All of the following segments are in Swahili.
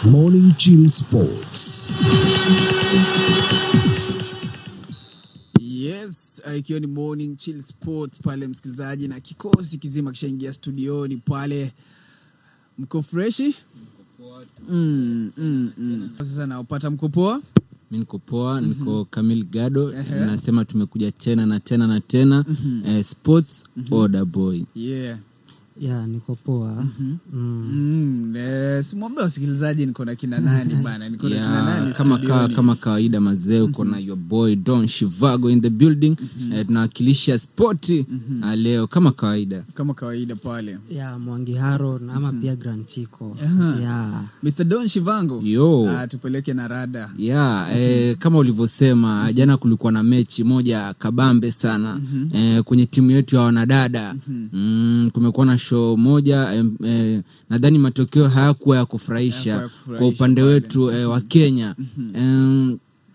Morning Chill Sports. Yes, ikiwa ni Morning Chill Sports pale msikilizaji, na kikosi kizima kishaingia studioni pale. Mko freshi? Sasa naupata mko poa? Mimi niko poa, niko Kamil Gado. Nasema tumekuja tena na tena. Sports order boy. Yeah, niko poa. Simwombe wasikilizaji niko na kina nani bana, niko na kina nani kama kawaida mazee, uko na your boy Don Shivago in the building. Tunawakilisha sport leo kama kawaida pale. Yeah, Mwangi Haro na ama pia Grand Chico. Yeah. Mr. Don Shivango. Tupeleke na rada. Kama ulivyosema jana kulikuwa na mechi moja kabambe sana kwenye timu yetu ya wanadada. Kumekuwa na show moja, nadhani matokeo hayakuwa ya kufurahisha kwa upande wetu wa Kenya.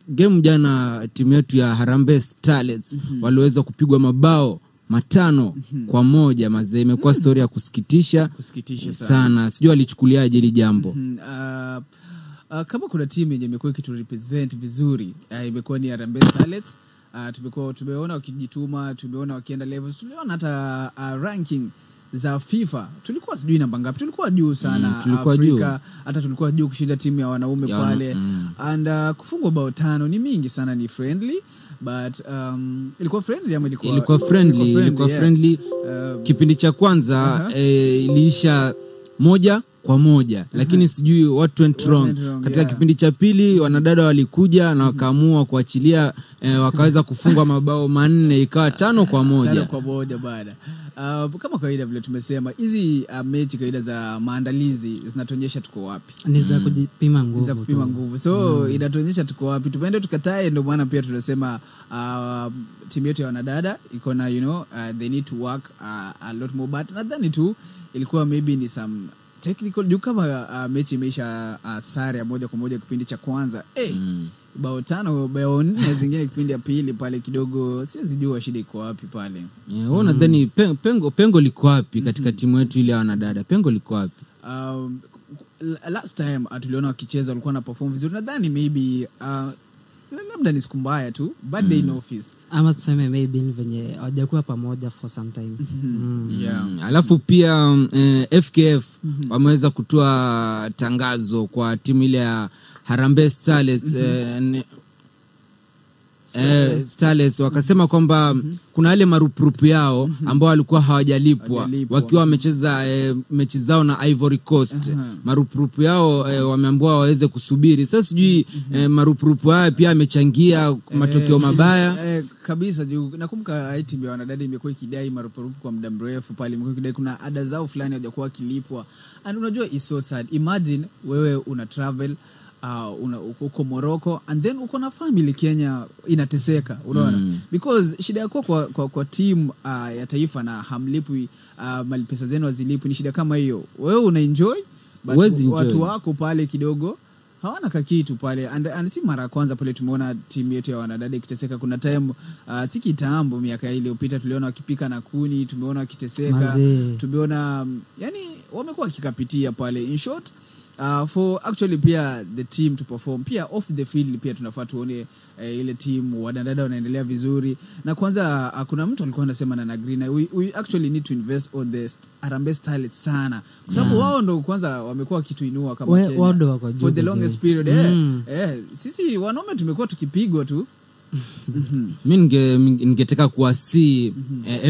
Game jana timu yetu ya Harambee Starlets waliweza kupigwa mabao 5-1 mazee. Imekuwa story ya kusikitisha sana. Sijui alichukuliaje hili jambo. Kama kuna timu yenye imekuwa kitu represent vizuri, imekuwa ni Harambee Starlets. Tumeona wakijituma, tumeona wakienda levels, tuliona hata ranking za FIFA tulikuwa sijui namba ngapi, tulikuwa juu sana Afrika, hata tulikuwa juu kushinda timu ya wanaume pale. And kufungwa bao 5 ni mingi sana, ni friendly but ilikuwa friendly ama ilikuwa friendly. Kipindi cha kwanza iliisha 1-1, lakini sijui what went wrong katika kipindi cha pili. Wanadada walikuja na wakaamua kuachilia, wakaweza kufungwa mabao 4, ikawa 5-1 baada. Kama kawaida vile tumesema, hizi mechi kawaida za maandalizi zinatuonyesha tuko wapi. Ni za kujipima nguvu. So inatuonyesha tuko wapi. Tupende tukatae, ndio maana pia tunasema timu yetu ya wanadada iko na they need to work a lot more, but nadhani tu ilikuwa maybe ni some technical juu kama mechi imeisha sare ya 1-1 kipindi cha kwanza. Bao 5 bao 4 zingine kipindi ya pili pale kidogo siwezi jua shida iko wapi pale. Nadhani pengo liko wapi katika timu yetu ile ya wanadada? Pengo liko wapi? Last time tuliona wakicheza walikuwa na perform vizuri. Nadhani maybe labda ni siku mbaya tu, bad day in office, ama tuseme maybe ni venye hawajakuwa pamoja for some time. Alafu pia FKF wameweza kutoa tangazo kwa timu ile ya Harambee Starlets. Starlets wakasema kwamba kuna wale marupurupu yao ambao walikuwa hawajalipwa wakiwa wamecheza mechi zao na Ivory Coast. Marupurupu yao wameambiwa waweze kusubiri. Sasa sijui marupurupu haya pia amechangia matokeo mabaya kabisa. Nakumbuka timu ya wanadada imekuwa ikidai marupurupu kwa muda mrefu pale, imekuwa ikidai kuna ada zao fulani hawajakuwa kilipwa. And unajua is so sad. Imagine wewe una travel uko Morocco and then uko na family Kenya inateseka, unaona? Because shida yako kwa team ya taifa na hamlipwi mali pesa zenu hazilipwi, ni shida kama hiyo. Wewe una enjoy but watu wako pale kidogo hawana kakitu pale. And si mara kwanza pale tumeona timu yetu ya wanadada ikiteseka. Kuna time si kitambo miaka ile iliyopita tuliona wakipika na kuni, tumeona wakiteseka, tumeona yani wamekuwa kikapitia pale. In short, for actually pia the team to perform pia off the field, pia tunafaa tuone ile team wanadada wanaendelea vizuri. Na kwanza kuna mtu alikuwa anasema na agree, we actually need to invest on the Harambee Starlets sana, kwa sababu wao ndo kwanza wamekuwa kituinua kama Kenya for the longest period. Sisi wanaume tumekuwa tukipigwa tu. Mimi ningetaka kuwasi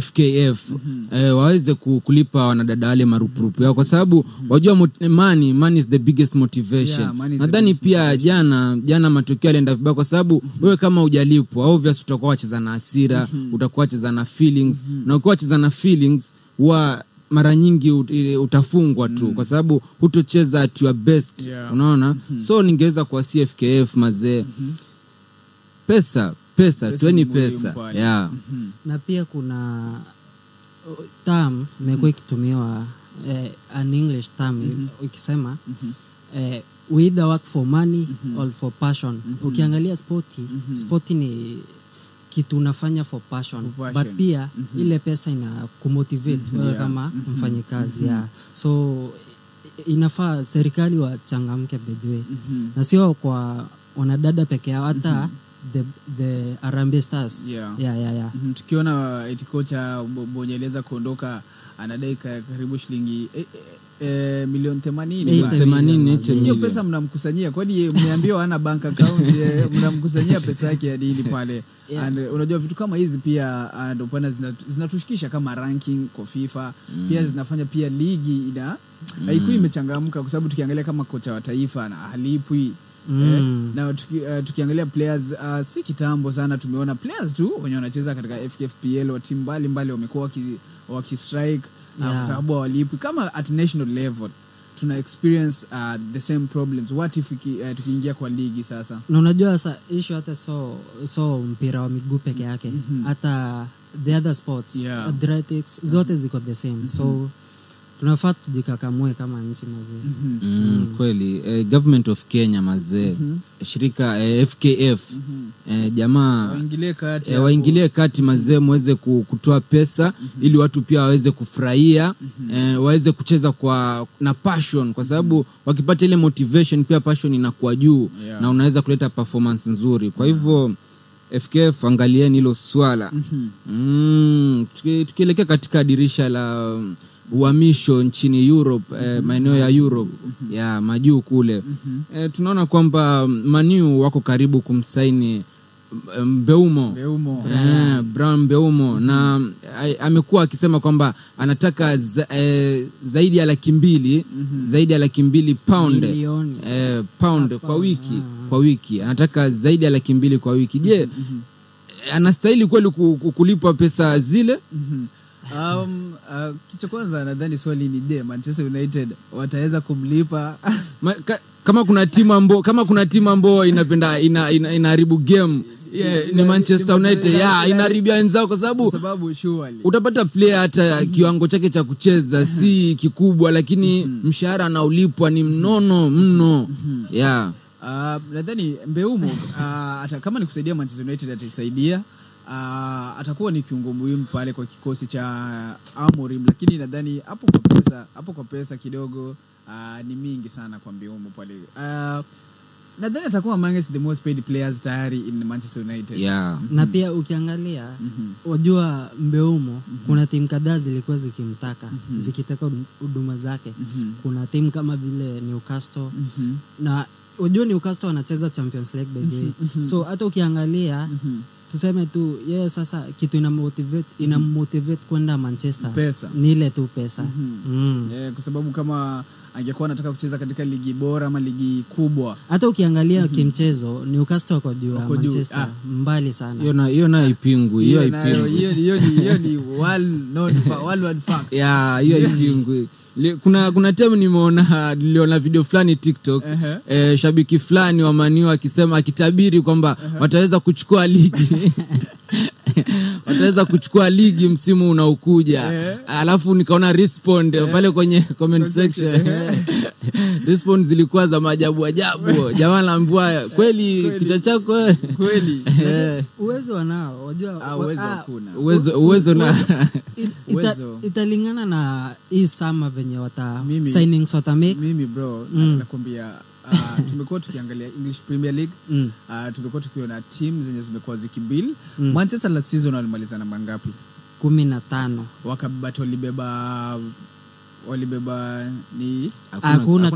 FKF waweze kulipa wanadada wale marupurupu yao, kwa sababu wajua money is the biggest motivation. Nadhani pia jana matokeo yalienda vibaya, kwa sababu wewe kama hujalipwa obvious utakuwa wacheza na hasira, utakuwa wacheza na feelings, na ukiwa wacheza na feelings wa mara nyingi utafungwa tu, kwa sababu hutocheza at your best, unaona? So ningeweza kuwasi FKF mazee, pesa tueni pesa. Na pia kuna term imekuwa ikitumiwa, an English term ikisema we either work for money or for passion. Ukiangalia sporti ni kitu unafanya for passion. But pia ile pesa ina kumotivate wewe kama mfanyikazi. So inafaa serikali wachangamke bedwe na sio kwa wanadada peke yao hata the Harambee Stars. Yeah. Tukiona eti kocha Bonyeleza kuondoka anadai karibu shilingi milioni 80. Hiyo pesa mnamkusanyia kwani mmeambiwa hana bank account mnamkusanyia pesa yake ya dini pale. And unajua vitu kama hizi pia ndio pana zinatushikisha kama ranking kwa FIFA pia zinafanya pia ligi haikui imechangamka kwa sababu tukiangalia kama kocha wa taifa na halipwi na tukiangalia players si kitambo sana tumeona players tu wenye wanacheza katika FKFPL wa timu mbalimbali wamekuwa wakistrike kwa sababu hawalipwi kama at national level tuna experience the same problems. What if tukiingia kwa ligi sasa? Na unajua sasa issue hata so mpira wa miguu peke yake hata the other sports athletics zote ziko the same. So tunafaa tujikakamue kama nchi mazee. Kweli government of Kenya mazee shirika FKF jamaa waingilie kati mazee muweze kutoa pesa ili watu pia waweze kufurahia waweze kucheza na passion kwa sababu wakipata ile motivation pia passion inakuwa juu na unaweza kuleta performance nzuri. Kwa hivyo FKF angalieni hilo swala. Tukielekea katika dirisha la uhamisho nchini Europe maeneo ya Europe ya majuu kule tunaona kwamba Man U wako karibu kumsaini Mbeumo. Brown Mbeumo na amekuwa akisema kwamba anataka zaidi ya 200,000 zaidi ya 200,000 pound kwa wiki anataka zaidi ya 200,000 kwa wiki. Je, anastahili kweli kulipwa pesa zile? Kicho kwanza nadhani swali ni Manchester United wataweza kumlipa kama kuna timu ambayo inapenda inaharibu game ni Manchester United inaharibia wenzao kwa sababu surely utapata player hata kiwango chake cha kucheza si kikubwa lakini mshahara anaolipwa ni mnono mno. Nadhani Mbeumo hata kama ni kusaidia Manchester United atasaidia atakuwa ni kiungo muhimu pale kwa kikosi cha Amorim lakini nadhani hapo kwa pesa kidogo ni mingi sana kwa Mbeumo pale. Nadhani atakuwa among the most paid players tayari in Manchester United. Na pia ukiangalia wajua Mbeumo kuna timu kadhaa zilikuwa zikimtaka zikitaka huduma zake. Kuna timu kama vile Newcastle na wajua Newcastle wanacheza Champions League by the way. So hata ukiangalia tuseme tu sasa kitu inamotivate kwenda Manchester pesa. Ni ile tu pesa. Kwa sababu kama angekuwa anataka kucheza katika ligi bora ama ligi kubwa hata ukiangalia kimchezo Newcastle wako juu ya Manchester mbali sana. Hiyo na ipingu hiyo ni world fact. Hiyo ipingu. Kuna time niliona video fulani TikTok shabiki fulani wa Man U akisema akitabiri kwamba wataweza kuchukua ligi wataweza kuchukua ligi msimu unaokuja. Alafu nikaona respond pale kwenye comment section respond zilikuwa za maajabu jamaa anaambiwa kweli kichwa chako kweli uwezo wanao wajua uwezo na italingana na hii sama venye signings watamake. Mimi bro nakwambia tumekuwa tukiangalia English Premier League tumekuwa tukiona teams zenye zimekuwa zikibuild Manchester last season walimaliza namba ngapi? 15 wakabati walibeba ni hakuna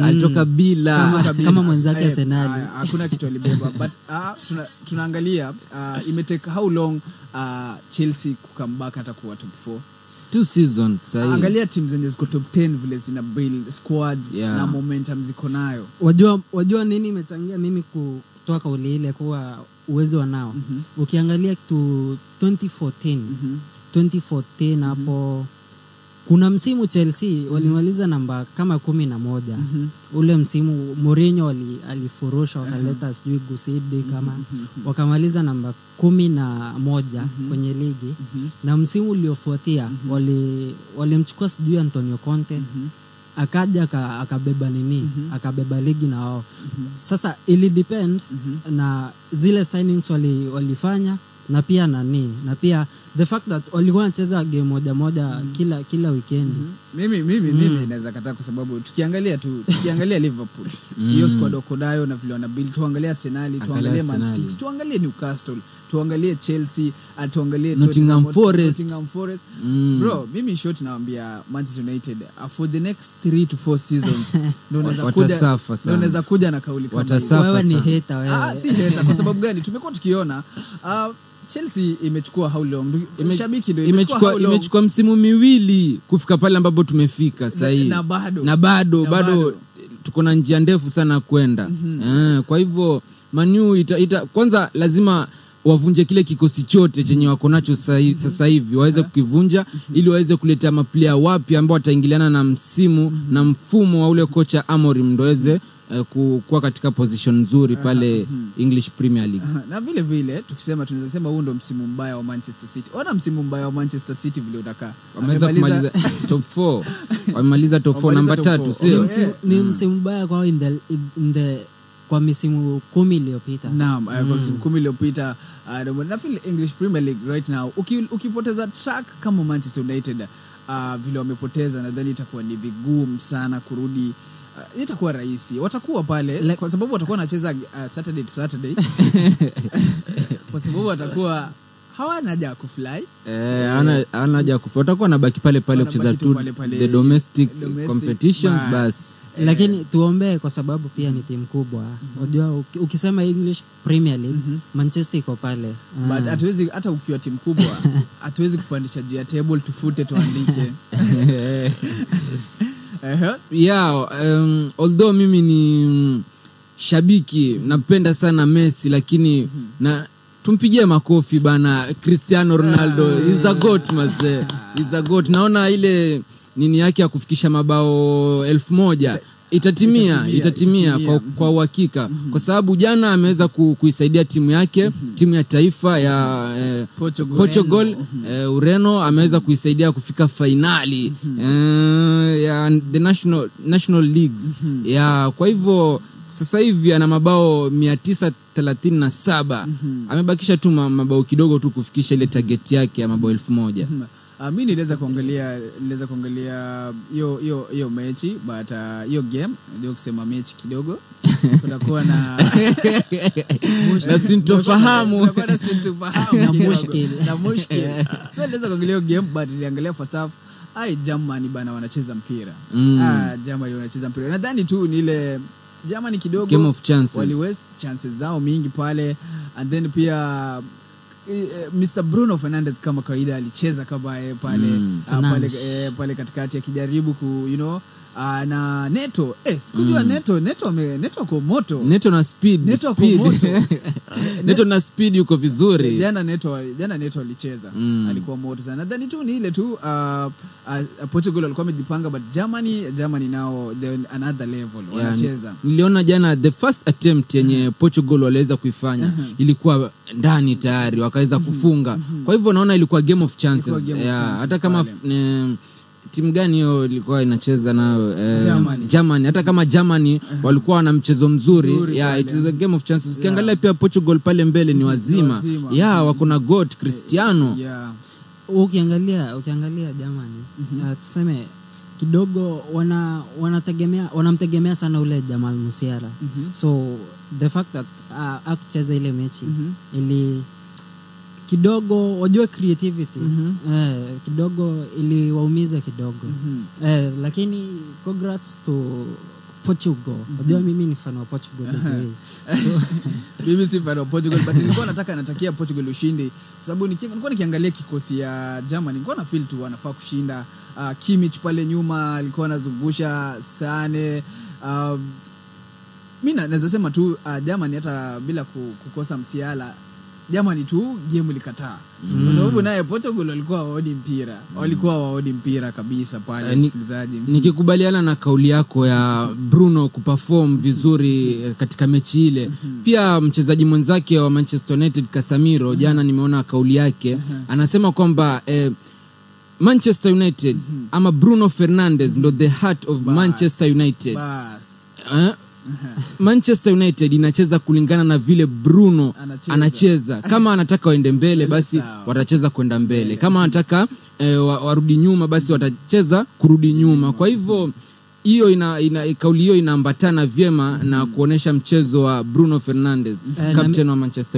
alitoka bila kama mwenzake Arsenal hakuna kitu alibeba but tunaangalia imetake how long Chelsea kukambaka hata kuwa top 4 2 seasons sahi. Angalia teams zenye ziko top 10 vile zina build squads na momentum ziko nayo. Wajua nini imechangia mimi kutoa kauli ile kuwa uwezo wanao. Ukiangalia tu 2014 hapo kuna msimu Chelsea walimaliza namba kama 11. Ule msimu Mourinho alifurusha wakaleta sijui Gusidi kama wakamaliza namba 11 kwenye ligi. Na msimu uliofuatia walimchukua sijui Antonio Conte akaja akabeba akabeba ligi na wao. Sasa ili depend na zile signings walifanya na pia the fact that walikuwa wanacheza game moja kila weekend. Mimi naweza kataa kwa sababu tukiangalia Liverpool hiyo squad okodayo na vile wana build, tuangalia Arsenal, tuangalie Man City, tuangalie Newcastle, tuangalie Chelsea, tuangalie Nottingham Forest. Bro, mimi short naambia Manchester United for the next 3 to 4 seasons ndio unaweza kuja na kauli kama hiyo. Wewe ni hater wewe. Si hater kwa sababu gani? Tumekuwa tukiona Chelsea imechukua how long? Shabiki ndio imechukua msimu miwili kufika pale ambapo tumefika sasa hivi. Na bado tuko na njia ndefu sana kwenda. Kwa hivyo Manu kwanza lazima wavunje kile kikosi chote chenye wako nacho sasa hivi, waweze kukivunja ili waweze kuleta maplayer wapya ambao wataingiliana na msimu na mfumo wa ule kocha Amorim, ndio waweze kuwa katika position nzuri pale English Premier League. Na vile vile tukisema tunaweza sema huu ndo msimu mbaya wa Manchester City. Ona msimu mbaya wa Manchester City vile unakaa. Wamemaliza top 4. Wamemaliza top 4 namba 3, sio? Ni msimu mbaya kwa in the kwa misimu 10 iliyopita. Naam, kwa misimu 10 iliyopita. Na feel English Premier League right now ukipoteza track kama Manchester United vile wamepoteza, nadhani itakuwa ni vigumu sana kurudi. Itakuwa rahisi. Watakuwa pale kwa sababu watakuwa wanacheza Saturday to Saturday. Kwa sababu watakuwa hawana haja kufly. Hawana haja kufly. Watakuwa nabaki pale kucheza tu the domestic competitions bas. Lakini tuombee kwa sababu pia ni timu kubwa. Unajua ukisema English Premier League, Manchester iko pale. But hatuwezi, hata ukiwa timu kubwa hatuwezi kupandisha juu ya table tufute tuandike. Although mimi ni shabiki, napenda sana Messi, lakini na tumpigie makofi bana Cristiano Ronaldo. Is a goat mazee. Is a goat. Naona ile nini yake ya kufikisha mabao 1000 itatimia kwa uhakika. Kwa sababu jana ameweza kuisaidia timu yake, timu ya taifa ya Portugal, Ureno, ameweza kuisaidia kufika finali ya the national leagues. Kwa hivyo sasa hivi ana mabao 937. Amebakisha tu mabao kidogo tu kufikisha ile target yake ya mabao 1000. Mimi niliweza kuangalia hiyo mechi, but hiyo game ndio kusema mechi kidogo kutakuwa na sintofahamu na mushkil. So niliweza kuangalia hiyo game, but niliangalia first half. Germany bana wanacheza mpira. Germany wanacheza mpira. Nadhani tu ni ile Germany kidogo game of chances. Wali waste chances zao mingi pale, and then pia Mr. Bruno Fernandes kama kawaida alicheza kama pale katikati akijaribu na Neto. Sikujua Neto kwa moto. Neto na speed. Neto na speed yuko vizuri. Jana Neto alicheza. Alikuwa moto sana. Nadhani tu ni ile tu Portugal walikuwa wamejipanga, but Germany now they another level wanacheza. Niliona jana the first attempt yenye Portugal waliweza kuifanya ilikuwa ndani tayari wakaweza kufunga. Kwa hivyo naona ilikuwa game of chances. Hata kama timu gani hiyo ilikuwa inacheza nayo Germany. Hata kama Germany walikuwa wana mchezo mzuri. It is a game of chances. Ukiangalia pia Portugal pale mbele ni wazima. Wako na goat Cristiano. Ukiangalia Germany, tuseme kidogo wanamtegemea sana ule Jamal Musiala. So the fact that akucheza ile mechi ili kidogo wajua creativity kidogo iliwaumiza kidogo. Lakini congrats to Portugal. Wajua mimi ni fan wa Portugal so mimi si fan wa Portugal, but nilikuwa natakia Portugal ushindi kwa sababu nilikuwa nikiangalia kikosi ya Germany nilikuwa na feel tu wanafaa kushinda. Kimmich pale nyuma alikuwa anazungusha Sane. Mimi naweza sema tu Germany hata bila kukosa Musiala, Germany tu game likataa. Kwa sababu naye Portugal walikuwa waodi mpira kabisa pale msikilizaji. Nikikubaliana na kauli yako ya Bruno kuperform vizuri katika mechi ile. Pia mchezaji mwenzake wa Manchester United Casemiro jana nimeona kauli yake anasema kwamba Manchester United ama Bruno Fernandes ndo the heart of Manchester United. Manchester United inacheza kulingana na vile Bruno anacheza. Kama anataka waende mbele basi watacheza kwenda mbele. Kama anataka warudi nyuma basi watacheza kurudi nyuma. Kwa hivyo hiyo kauli hiyo inaambatana vyema na kuonesha mchezo wa Bruno Fernandes, captain wa Manchester